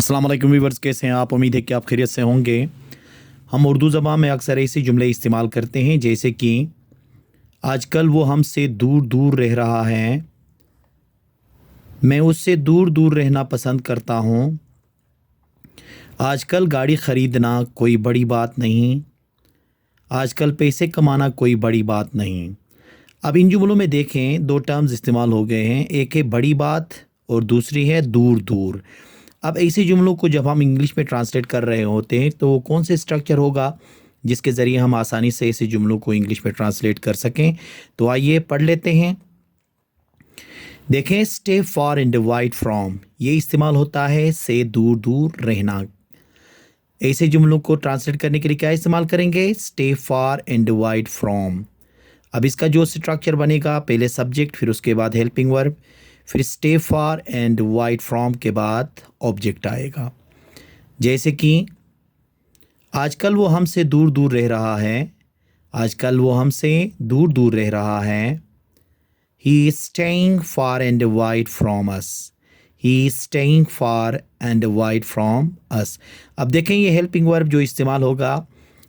अस्सलाम वालेकुम व्यूअर्स, कैसे हैं आप? उम्मीद है कि आप खैरियत से होंगे। हम उर्दू ज़बान में अक्सर ऐसे जुमले इस्तेमाल करते हैं जैसे कि आजकल वो हमसे दूर दूर रह रहा है, मैं उससे दूर दूर रहना पसंद करता हूँ, आजकल गाड़ी ख़रीदना कोई बड़ी बात नहीं, आजकल पैसे कमाना कोई बड़ी बात नहीं। अब इन जुमलों में देखें, दो टर्म्स इस्तेमाल हो गए हैं, एक है बड़ी बात और दूसरी है दूर दूर। अब ऐसे जुमलों को जब हम इंग्लिश में ट्रांसलेट कर रहे होते हैं तो कौन से स्ट्रक्चर होगा जिसके ज़रिए हम आसानी से ऐसे जुमलों को इंग्लिश में ट्रांसलेट कर सकें। तो आइए पढ़ लेते हैं। देखें, stay for and divide from, ये इस्तेमाल होता है से दूर दूर रहना। ऐसे जुमलों को ट्रांसलेट करने के लिए क्या इस्तेमाल करेंगे? Stay for and divide from. अब इसका जो स्ट्रक्चर बनेगा, पहले सब्जेक्ट, फिर उसके बाद हेल्पिंग वर्ब, फिर stay for and divide from के बाद ऑब्जेक्ट आएगा। जैसे कि आजकल वो हमसे दूर दूर रह रहा है, आजकल वो हमसे दूर दूर रह रहा है। He is staying for and divide from us, he is staying for and divide from us. अब देखें, ये हेल्पिंग वर्ब जो इस्तेमाल होगा,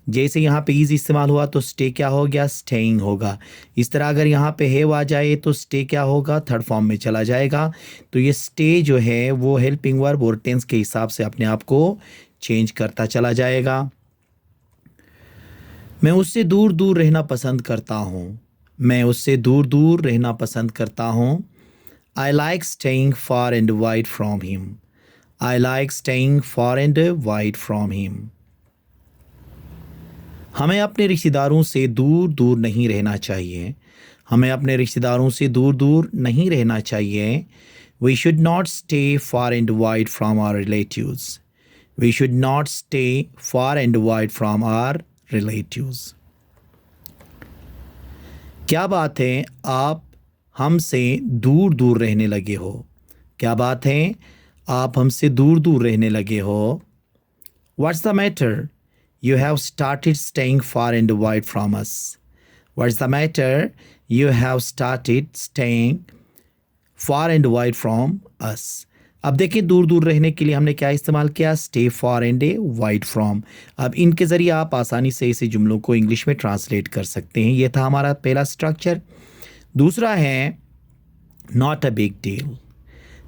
जैसे यहाँ पे इज इस्तेमाल हुआ तो स्टे क्या हो गया? स्टेइंग होगा। इस तरह अगर यहाँ पे हैव आ जाए तो स्टे क्या होगा? थर्ड फॉर्म में चला जाएगा। तो ये स्टे जो है वो हेल्पिंग वर्ब और टेंस के हिसाब से अपने आप को चेंज करता चला जाएगा। मैं उससे दूर दूर रहना पसंद करता हूँ, मैं उससे दूर दूर रहना पसंद करता हूँ। I like staying for and wide from him, I like staying for and wide from him. हमें अपने रिश्तेदारों से दूर दूर नहीं रहना चाहिए, हमें अपने रिश्तेदारों से दूर दूर नहीं रहना चाहिए। We should not stay far and wide from our relatives, we should not stay far and wide from our relatives. क्या बात है, आप हमसे दूर दूर रहने लगे हो? क्या बात है, आप हमसे दूर दूर रहने लगे हो? What's the matter, you have started staying far and wide from us. What's the matter? You have started staying far and wide from us. अब देखें, दूर दूर रहने के लिए हमने क्या इस्तेमाल किया? Stay for and wide from. अब इनके ज़रिए आप आसानी से ऐसे जुमलों को इंग्लिश में ट्रांसलेट कर सकते हैं। ये था हमारा पहला स्ट्रक्चर। दूसरा है not a big deal.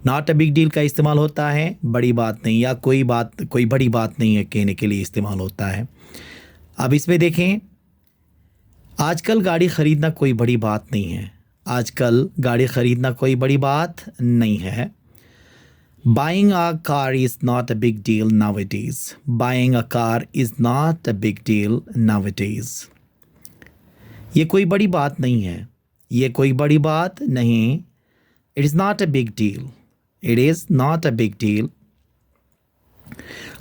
Not a big deal का इस्तेमाल होता है बड़ी बात नहीं या कोई बड़ी बात नहीं है कहने के लिए इस्तेमाल होता है। अब इसमें देखें, आजकल गाड़ी ख़रीदना कोई बड़ी बात नहीं है, आजकल गाड़ी ख़रीदना कोई बड़ी बात नहीं है। Buying a car is not a big deal nowadays, buying a car is not a big deal nowadays. ये कोई बड़ी बात नहीं है, ये कोई बड़ी बात नहीं। It is not a big deal, it is not a big deal.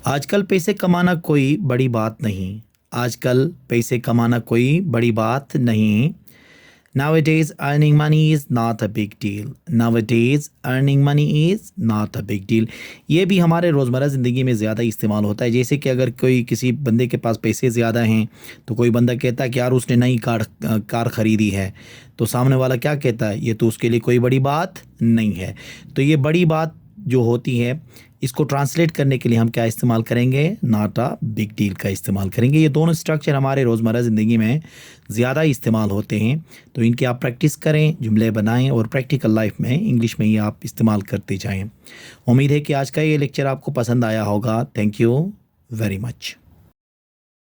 आजकल पैसे कमाना कोई बड़ी बात नहीं, आजकल पैसे कमाना कोई बड़ी बात नहीं। Nowadays earning money is not a big deal, nowadays earning money is not a big deal। ये भी हमारे रोज़मर्रा ज़िंदगी में ज़्यादा इस्तेमाल होता है। जैसे कि अगर कोई किसी बंदे के पास पैसे ज़्यादा हैं तो कोई बंदा कहता है कि यार उसने नई कार ख़रीदी है, तो सामने वाला क्या कहता है? ये तो उसके लिए कोई बड़ी बात नहीं है। तो ये बड़ी बात जो होती है, इसको ट्रांसलेट करने के लिए हम क्या इस्तेमाल करेंगे? नॉट अ बिग डील का इस्तेमाल करेंगे। ये दोनों स्ट्रक्चर हमारे रोज़मर्रा ज़िंदगी में ज़्यादा इस्तेमाल होते हैं, तो इनकी आप प्रैक्टिस करें, जुमले बनाएं और प्रैक्टिकल लाइफ में इंग्लिश में ही आप इस्तेमाल करते जाएं। उम्मीद है कि आज का ये लेक्चर आपको पसंद आया होगा। Thank you very much.